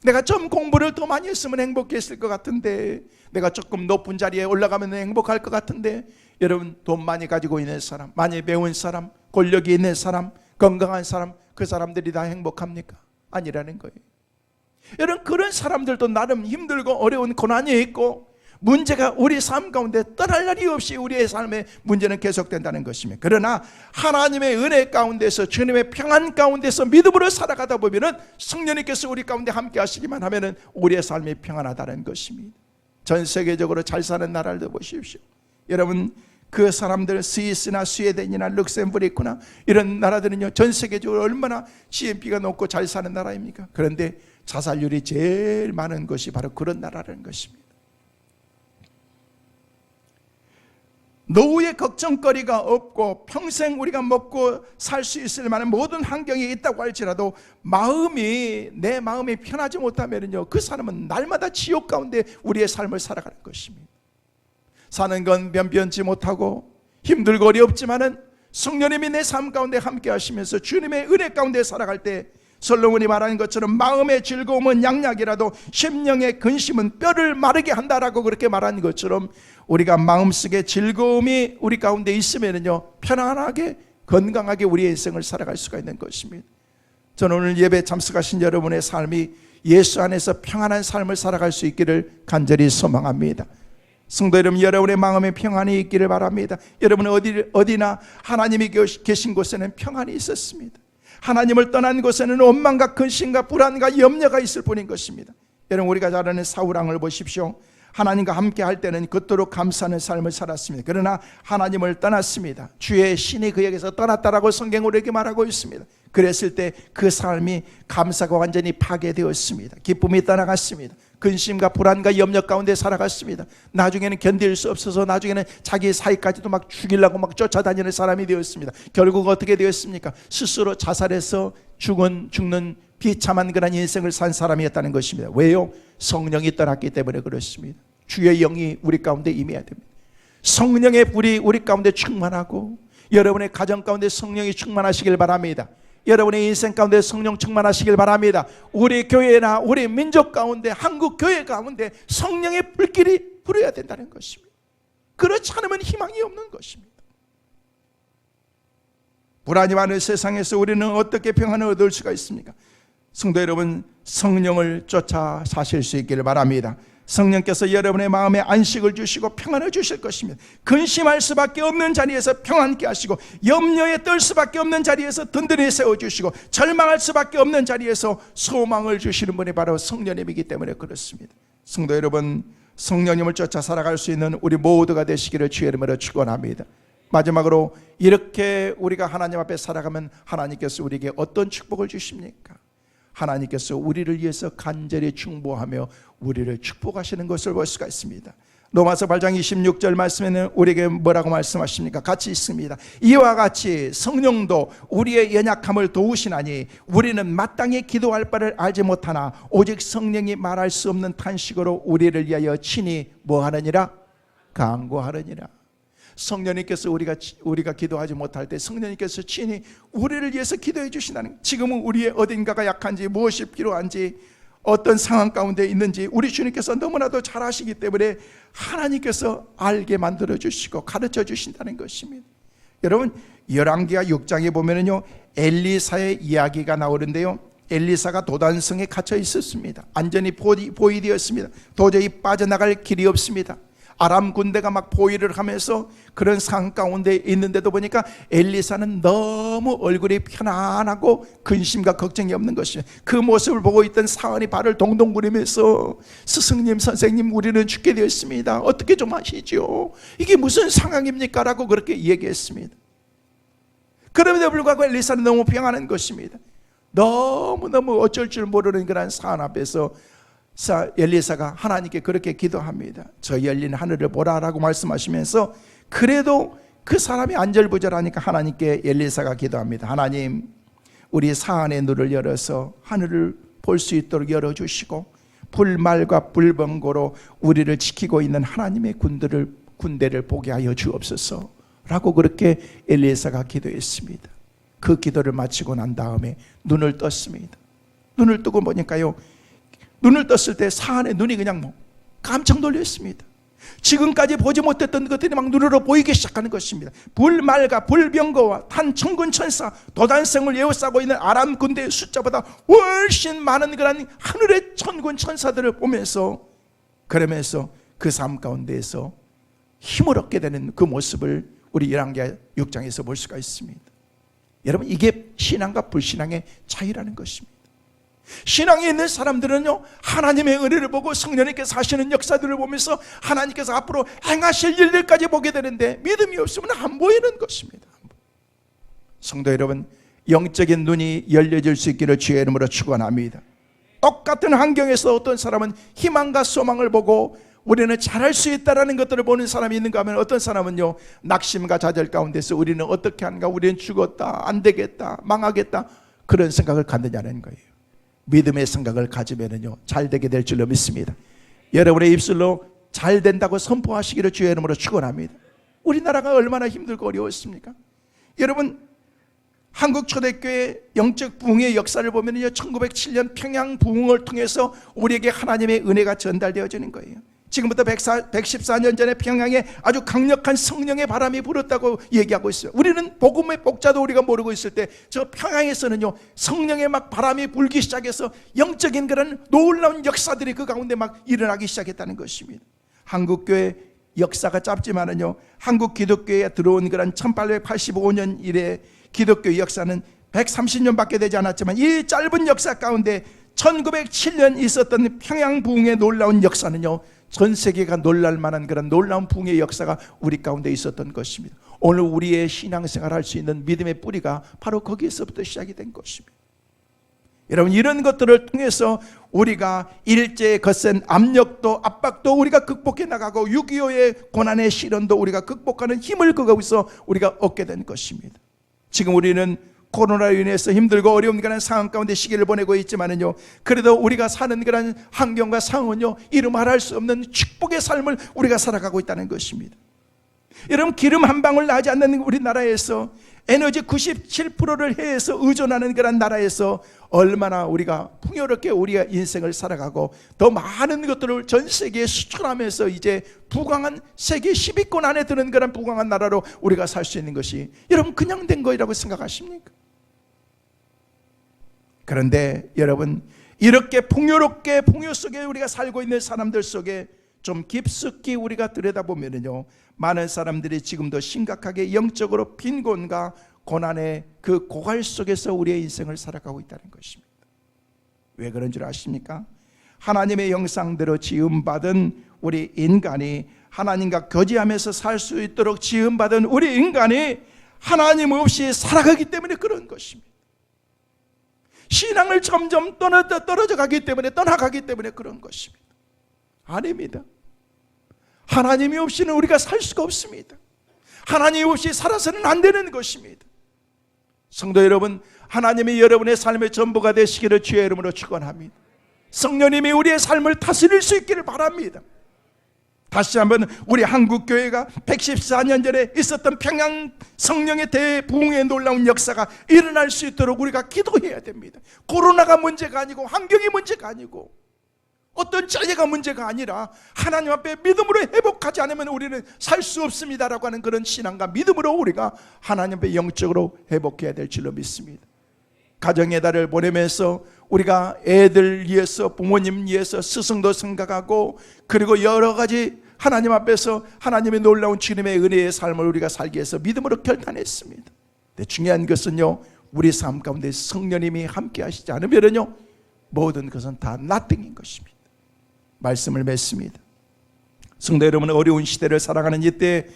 [SPEAKER 1] 내가 좀 공부를 더 많이 했으면 행복했을 것 같은데, 내가 조금 높은 자리에 올라가면 행복할 것 같은데, 여러분, 돈 많이 가지고 있는 사람, 많이 배운 사람, 권력이 있는 사람, 건강한 사람, 그 사람들이 다 행복합니까? 아니라는 거예요. 여러분, 그런 사람들도 나름 힘들고 어려운 고난이 있고 문제가 우리 삶 가운데 떠날 날이 없이 우리의 삶의 문제는 계속된다는 것입니다. 그러나 하나님의 은혜 가운데서, 주님의 평안 가운데서 믿음으로 살아가다 보면은 성령님께서 우리 가운데 함께 하시기만 하면은 우리의 삶이 평안하다는 것입니다. 전 세계적으로 잘 사는 나라를 보십시오. 여러분, 그 사람들 스위스나 스웨덴이나 룩셈부르크나 이런 나라들은요, 전 세계적으로 얼마나 GNP가 높고 잘 사는 나라입니까? 그런데 자살률이 제일 많은 것이 바로 그런 나라라는 것입니다. 노후의 걱정거리가 없고 평생 우리가 먹고 살 수 있을 만한 모든 환경이 있다고 할지라도 내 마음이 편하지 못하면요, 그 사람은 날마다 지옥 가운데 우리의 삶을 살아가는 것입니다. 사는 건 변변치 못하고 힘들고 어렵지만은 성령님이 내 삶 가운데 함께 하시면서 주님의 은혜 가운데 살아갈 때, 솔로몬이 말하는 것처럼 마음의 즐거움은 양약이라도 심령의 근심은 뼈를 마르게 한다라고 그렇게 말하는 것처럼, 우리가 마음속에 즐거움이 우리 가운데 있으면요, 편안하게 건강하게 우리의 인생을 살아갈 수가 있는 것입니다. 저는 오늘 예배 참석하신 여러분의 삶이 예수 안에서 평안한 삶을 살아갈 수 있기를 간절히 소망합니다. 성도 여러분, 여러분의 마음에 평안이 있기를 바랍니다. 여러분 어디나 하나님이 계신 곳에는 평안이 있었습니다. 하나님을 떠난 곳에는 원망과 근심과 불안과 염려가 있을 뿐인 것입니다. 여러분, 우리가 잘 아는 사울왕을 보십시오. 하나님과 함께 할 때는 그토록 감사하는 삶을 살았습니다. 그러나 하나님을 떠났습니다. 주의 신이 그에게서 떠났다라고 성경은 우리에게 말하고 있습니다. 그랬을 때 그 삶이 감사가 완전히 파괴되었습니다. 기쁨이 떠나갔습니다. 근심과 불안과 염려 가운데 살아갔습니다. 나중에는 견딜 수 없어서 나중에는 자기 사이까지도 막 죽이려고 막 쫓아다니는 사람이 되었습니다. 결국 어떻게 되었습니까? 스스로 자살해서 죽는 비참한 그런 인생을 산 사람이었다는 것입니다. 왜요? 성령이 떠났기 때문에 그렇습니다. 주의 영이 우리 가운데 임해야 됩니다. 성령의 불이 우리 가운데 충만하고, 여러분의 가정 가운데 성령이 충만하시길 바랍니다. 여러분의 인생 가운데 성령 충만하시길 바랍니다. 우리 교회나 우리 민족 가운데, 한국 교회 가운데 성령의 불길이 불어야 된다는 것입니다. 그렇지 않으면 희망이 없는 것입니다. 불안이 많은 세상에서 우리는 어떻게 평안을 얻을 수가 있습니까? 성도 여러분, 성령을 쫓아 사실 수 있기를 바랍니다. 성령께서 여러분의 마음에 안식을 주시고 평안을 주실 것입니다. 근심할 수밖에 없는 자리에서 평안케 하시고, 염려에 떨 수밖에 없는 자리에서 든든히 세워주시고, 절망할 수밖에 없는 자리에서 소망을 주시는 분이 바로 성령님이기 때문에 그렇습니다. 성도 여러분, 성령님을 쫓아 살아갈 수 있는 우리 모두가 되시기를 주의 이름으로 축원합니다. 마지막으로, 이렇게 우리가 하나님 앞에 살아가면 하나님께서 우리에게 어떤 축복을 주십니까? 하나님께서 우리를 위해서 간절히 중보하며 우리를 축복하시는 것을 볼 수가 있습니다. 로마서 8장 26절 말씀에는 우리에게 뭐라고 말씀하십니까? 같이 있습니다. 이와 같이 성령도 우리의 연약함을 도우시나니 우리는 마땅히 기도할 바를 알지 못하나 오직 성령이 말할 수 없는 탄식으로 우리를 위하여 친히 뭐하느니라? 간구하느니라. 성령님께서 우리가 기도하지 못할 때 성령님께서 친히 우리를 위해서 기도해 주시다는, 지금은 우리의 어딘가가 약한지, 무엇이 필요한지, 어떤 상황 가운데 있는지 우리 주님께서 너무나도 잘 아시기 때문에 하나님께서 알게 만들어 주시고 가르쳐 주신다는 것입니다. 여러분, 열왕기하 6장에 보면은요, 엘리사의 이야기가 나오는데요, 엘리사가 도단성에 갇혀 있었습니다. 안전이 포위되었습니다. 도저히 빠져나갈 길이 없습니다. 아람 군대가 막 포위를 하면서 그런 상황 가운데 있는데도 보니까 엘리사는 너무 얼굴이 편안하고 근심과 걱정이 없는 것이에요. 그 모습을 보고 있던 사울이 발을 동동 구르면서, 스승님, 선생님, 우리는 죽게 되었습니다. 어떻게 좀 하시죠? 이게 무슨 상황입니까? 라고 그렇게 얘기했습니다. 그럼에도 불구하고 엘리사는 너무 평안한 것입니다. 너무너무 어쩔 줄 모르는 그런 상황 앞에서 엘리사가 하나님께 그렇게 기도합니다. 저 열린 하늘을 보라라고 말씀하시면서, 그래도 그 사람이 안절부절하니까 하나님께 엘리사가 기도합니다. 하나님, 우리 사안의 눈을 열어서 하늘을 볼 수 있도록 열어주시고, 불말과 불번고로 우리를 지키고 있는 하나님의 군대를 보게 하여 주옵소서 라고 그렇게 엘리사가 기도했습니다. 그 기도를 마치고 난 다음에 눈을 떴습니다. 눈을 뜨고 보니까요, 눈을 떴을 때 사안의 눈이 그냥 깜짝 놀랐습니다. 지금까지 보지 못했던 것들이 막 눈으로 보이기 시작하는 것입니다. 불말과 불병거와 탄천군 천사, 도단성을 에워싸고 있는 아람 군대의 숫자보다 훨씬 많은 그런 하늘의 천군 천사들을 보면서, 그러면서 그 삶 가운데에서 힘을 얻게 되는 그 모습을 우리 열왕기하 6장에서 볼 수가 있습니다. 여러분, 이게 신앙과 불신앙의 차이라는 것입니다. 신앙에 있는 사람들은요, 하나님의 은혜를 보고 성령님께서 하시는 역사들을 보면서 하나님께서 앞으로 행하실 일들까지 보게 되는데, 믿음이 없으면 안 보이는 것입니다. 성도 여러분, 영적인 눈이 열려질 수 있기를 주의 이름으로 축원합니다. 똑같은 환경에서 어떤 사람은 희망과 소망을 보고 우리는 잘할 수 있다라는 것들을 보는 사람이 있는가 하면, 어떤 사람은요, 낙심과 좌절 가운데서 우리는 어떻게 하는가, 우리는 죽었다, 안 되겠다, 망하겠다, 그런 생각을 갖느냐는 거예요. 믿음의 생각을 가지면은요, 잘 되게 될 줄로 믿습니다. 여러분의 입술로 잘 된다고 선포하시기를 주의 이름으로 축원합니다. 우리나라가 얼마나 힘들고 어려웠습니까? 여러분, 한국 초대교회 영적 부흥의 역사를 보면요, 1907년 평양 부흥을 통해서 우리에게 하나님의 은혜가 전달되어지는 거예요. 지금부터 114년 전에 평양에 아주 강력한 성령의 바람이 불었다고 얘기하고 있어요. 우리는 복음의 복자도 우리가 모르고 있을 때, 저 평양에서는요, 성령의 막 바람이 불기 시작해서 영적인 그런 놀라운 역사들이 그 가운데 막 일어나기 시작했다는 것입니다. 한국교회 역사가 짧지만은요, 한국 기독교에 들어온 그런 1885년 이래 기독교 역사는 130년밖에 되지 않았지만, 이 짧은 역사 가운데 1907년 있었던 평양 부흥의 놀라운 역사는요, 전 세계가 놀랄 만한 그런 놀라운 부흥의 역사가 우리 가운데 있었던 것입니다. 오늘 우리의 신앙생활 할 수 있는 믿음의 뿌리가 바로 거기에서부터 시작이 된 것입니다. 여러분, 이런 것들을 통해서 우리가 일제의 거센 압력도 압박도 우리가 극복해 나가고 6.25의 고난의 시련도 우리가 극복하는 힘을 거기서 우리가 얻게 된 것입니다. 지금 우리는 코로나로 인해서 힘들고 어려운 그런 상황 가운데 시기를 보내고 있지만은요, 그래도 우리가 사는 그런 환경과 상황은요, 이루 말할 수 없는 축복의 삶을 우리가 살아가고 있다는 것입니다. 여러분, 기름 한 방울 나지 않는 우리나라에서 에너지 97%를 해에서 의존하는 그런 나라에서 얼마나 우리가 풍요롭게 우리가 인생을 살아가고 더 많은 것들을 전 세계에 수출하면서 이제 부강한 세계 10위권 안에 드는 그런 부강한 나라로 우리가 살 수 있는 것이 여러분 그냥 된 거라고 생각하십니까? 그런데 여러분, 이렇게 풍요롭게 풍요 속에 우리가 살고 있는 사람들 속에 좀 깊숙이 우리가 들여다보면요, 많은 사람들이 지금도 심각하게 영적으로 빈곤과 고난의 그 고갈 속에서 우리의 인생을 살아가고 있다는 것입니다. 왜 그런 줄 아십니까? 하나님의 형상대로 지음받은 우리 인간이, 하나님과 교제하면서 살 수 있도록 지음받은 우리 인간이 하나님 없이 살아가기 때문에 그런 것입니다. 신앙을 점점 떠나가기 때문에 그런 것입니다. 아닙니다. 하나님이 없이는 우리가 살 수가 없습니다. 하나님 없이 살아서는 안 되는 것입니다. 성도 여러분, 하나님이 여러분의 삶의 전부가 되시기를 주의 이름으로 축원합니다. 성령님이 우리의 삶을 다스릴 수 있기를 바랍니다. 다시 한번 우리 한국교회가 114년 전에 있었던 평양 성령의 대부흥의 놀라운 역사가 일어날 수 있도록 우리가 기도해야 됩니다. 코로나가 문제가 아니고 환경이 문제가 아니고 어떤 자녀가 문제가 아니라 하나님 앞에 믿음으로 회복하지 않으면 우리는 살 수 없습니다라고 하는 그런 신앙과 믿음으로 우리가 하나님 앞에 영적으로 회복해야 될 줄로 믿습니다. 가정의 달을 보내면서 우리가 애들 위해서, 부모님 위해서, 스승도 생각하고, 그리고 여러 가지 하나님 앞에서 하나님의 놀라운 주님의 은혜의 삶을 우리가 살기 위해서 믿음으로 결단했습니다. 근데 중요한 것은요, 우리 삶 가운데 성령님이 함께 하시지 않으면요, 모든 것은 다 nothing인 것입니다. 말씀을 맺습니다. 성도 여러분, 어려운 시대를 살아가는 이때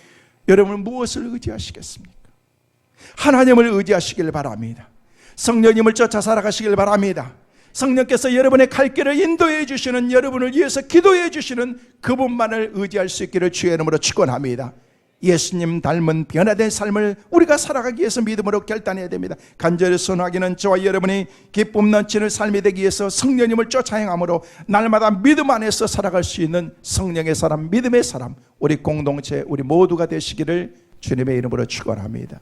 [SPEAKER 1] 여러분은 무엇을 의지하시겠습니까? 하나님을 의지하시길 바랍니다. 성령님을 쫓아 살아가시길 바랍니다. 성령께서 여러분의 갈 길을 인도해 주시는, 여러분을 위해서 기도해 주시는 그분만을 의지할 수 있기를 주의 이름으로 축원합니다. 예수님 닮은 변화된 삶을 우리가 살아가기 위해서 믿음으로 결단해야 됩니다. 간절히 소원하기는 저와 여러분이 기쁨 넘치는 삶이 되기 위해서 성령님을 쫓아 행함으로 날마다 믿음 안에서 살아갈 수 있는 성령의 사람, 믿음의 사람, 우리 공동체, 우리 모두가 되시기를 주님의 이름으로 축원합니다.